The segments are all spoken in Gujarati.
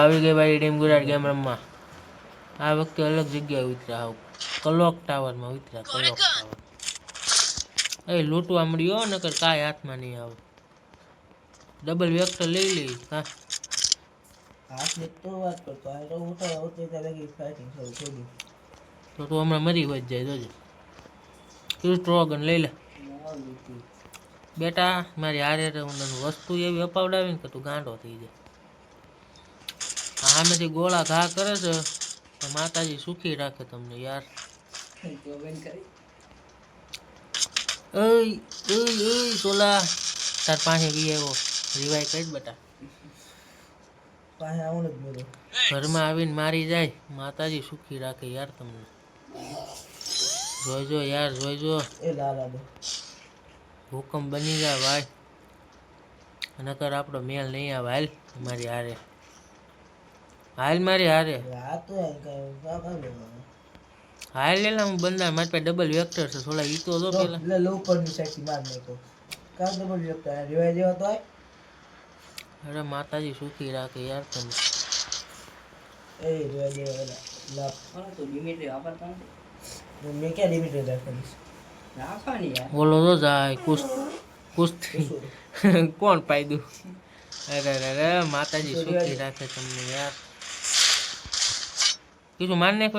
આવી ગઈ ભાઈ ટીમ ગુજરાત ગેમ રમવા. આ વખતે અલગ જગ્યાએ ઉતર્યા આવ ક્લોક ટાવરમાં ઉતર્યા. ક્લોક ટાવર એ લૂંટવા મળ્યો નકર કાંઈ હાથમાં નહીં આવે. ડબલ વેક્ટર લઈ લઈ. હા હાથની તો વાત કરતો આ તો ઉઠાવ ઉતરી ત્યારે કે ફાઇટિંગ શરૂ થઈ ગઈ. તો તું હમણાં મરી હોઈ જાય જોજે. તું સ્ટ્રોગન લઈ લે બેટા. મારી હારે હું તને વસ્તુ એવી અપાવડાવી ને કે તું ગાંડો થઈ જાય. આમેથી ગોળા ઘા કરે છે તો માતાજી સુખી રાખે તમને યાર. સોલા તાર પાસે બી આવ્યો રિવાઈ કરી બેટા. પાસે આવું જ બોલો ઘરમાં આવીને મારી જાય માતાજી સુખી રાખે યાર તમને. જોઈજો યાર જોઈજો. એ લાલા દે ભૂકંપ બની જાય ભાઈ. નકર આપણો મેલ નહીં આવે. હાલ મારી હારે હાલ મારી હારે આ તો હાલ લે. હું બંદા મારી પાસે ડબલ વેક્ટર છે થોડા ઈ તો જો પેલા લે લો ઉપરની સાઈડ માર નાખો. કામ ડબલ વેક્ટર રિવાઈ જેવા તો આય. અરે માતાજી સુખી રાખે યાર તમે. એ રિવાઈ જેવા લાપ તો લિમિટ વાપરતા નથી. મેં ક્યાં લિમિટ રાખીશ રાખવાની યાર. બોલો તો જાય કુસ્તી કોણ પાયદું. અરે અરે માતાજી સુખી રાખે તમને યાર. કીધું માર નાખો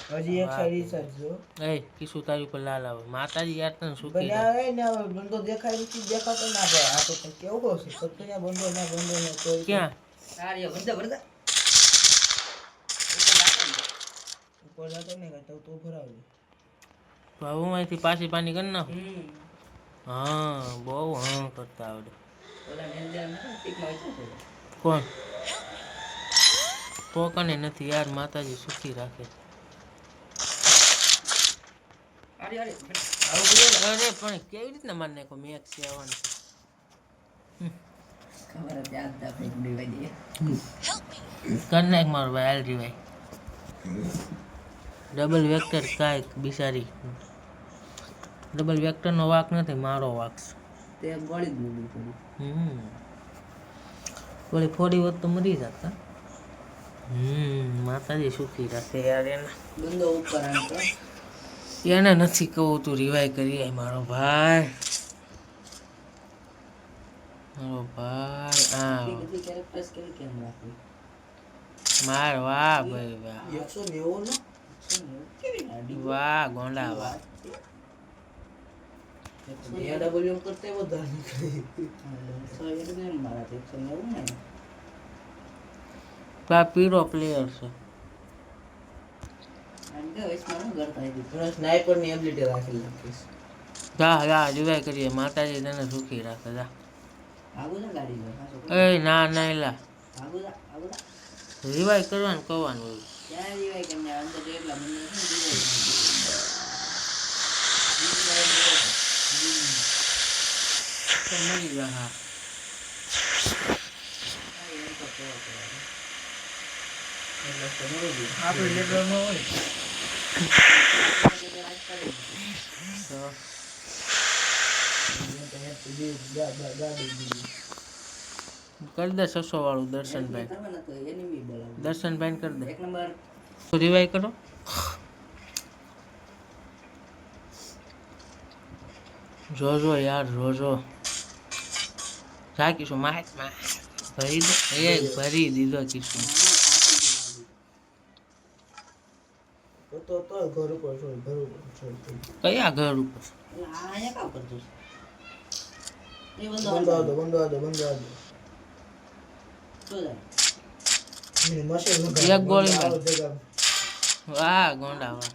હજી એક સાઈડ રિસર્ચ જો. એ કીધું તારી ઉપર લાલ આવે માતાજી યાર તને સુખી બનાવે ને બંદો દેખાય નથી દેખાતો ના ભાઈ. આ તો કેવું છે સત્યા બંદો ના કોઈ ક્યાં સારી બંદા બંદા ઉપર લાતો ને કે તું ભરાવજે. તો હવે હું અહીંથી પાછી પાણી કરી નાખું. હા બહુ હા કરતા આવડે. કોણ તો કને નથી યાર માતાજી સુખી રાખે. અરે પણ કેવી રીતના માર નાખો મેક છે આવવાનું. કર નાખ મારો ભાઈ હાલ રીવાય. ડબલ વેક્ટર કાંઈક બિચારી. ડબલ વેક્ટરનો વાક નથી મારો વાક છે. તે ગોળી ગોળી પડી. ગોળી ફોડી હોત તો મરી જતા. માતાજી સુખી રાખે યાર. એને બંદો ઉપર આનતો એને નથી કહું તું રિવાઈ કરી આય મારો ભાઈ. મારો ભાઈ આ કેરેક્ટર્સ કેમ રાખી માર વાહ ભાઈ વાહ 190 નો વાહ ગોંડા વાહ. ડબલ્યુ કરતે વધારે નીકળી મારા 190 ને. આ પીરો પ્લેયર છે. સ્નાઈપર ની એબિલિટી રાખેલી રાખીશ. જા જા રિવાઈ કરીએ માતાજી તને સુખી રાખે. જા આગો ના ગાડી લો. એ ના ના એલા આગો રિવાઈ કરવાનું કહેવાનું હોય. ક્યાં રિવાઈ કરીને અંદર એટલા મને મળી જા. હા આપણે લેટર ન હોય કરી દે 600 વાળું દર્શનભાઈ. દર્શનભાઈ કરી દે. 1 નંબર રિવાઈ કરો. જોજો યાર જોજો. રાખીશું માઇકમાં ભરી દે. એ ભરી દીધો કીશું. તો ઘર ઉપર છોડ ઘર ઉપર છોડ. કયા ઘર ઉપર? આયા કામ કરતો છે. એ બંદો આદો તો જાય મેં મશીન નું એક ગોળી માર. વાહ ગોંડા વાહ.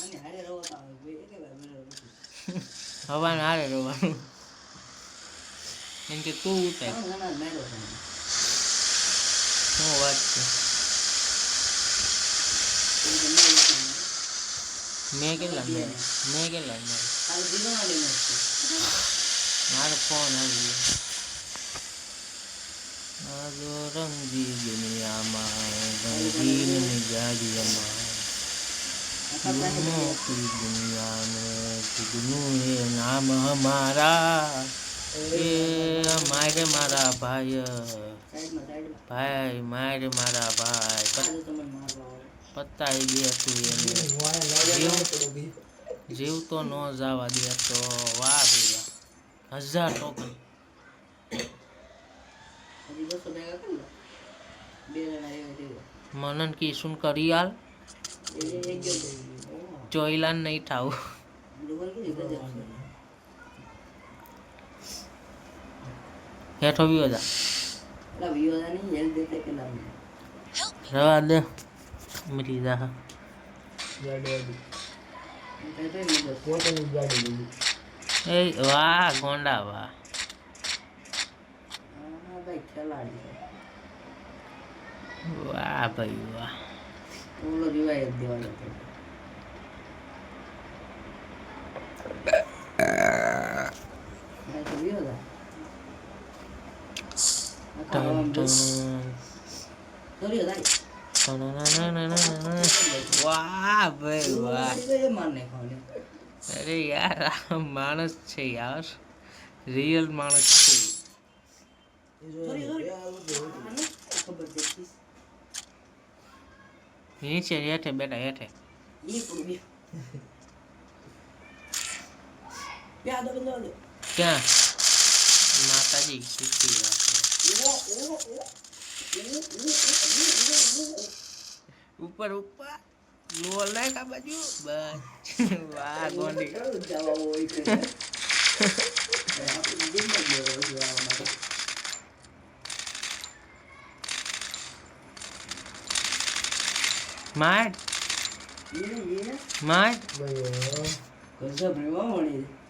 અને હારે રહો તો આવે કે હવાને હારે રહેવાનું. એમ કે તું ઉતાર શું વાત છે. મેં કેટલા મારો ફોન આવી ગયો. આજો રંગી દુનિયામાં રંગીન મિજાજમાં की दुनिया में जुगनू है नाम हमारा. એ મારે મારા ભાઈ સાઈડમાં સાઈડમાં ભાઈ મારે મારા ભાઈ આ જો તમને મારવા આવે પતાઈ દે તું એને જીવ તો ન જવા દે તો વાહ ભાઈ વાહ 1000 ટોકન હજી 200 ભેગા કરી લો બે જણા એવા દેવો મનન કી સુન કરિયાલ એ એક ગયો ચોઈલાન નહીં થાવ ગ્લોબલ કે ગજબ છે હેઠો બી જા એલા વિયોદા નહીં હેલ દેતે કે લાવ રવા દે મરી જા એ વાહ ગોંડા વાહ ભાઈ ખેલાડી વાહ ભાઈ વાહ ઓલો રિવાય દેવાનો તો વિયોદા ટન ટન વાહ ભાઈ વાહ અરે યાર આ માણસ છે યાર રિયલ માણસ છે નીચે હેઠે બેટા હેઠે ક્યાં માતાજી શીખી ઉપર ઉપર લોલ નાખ આ બાજુ બસ વાહ ગોંડી માર માર કશા પ્રેમા મળી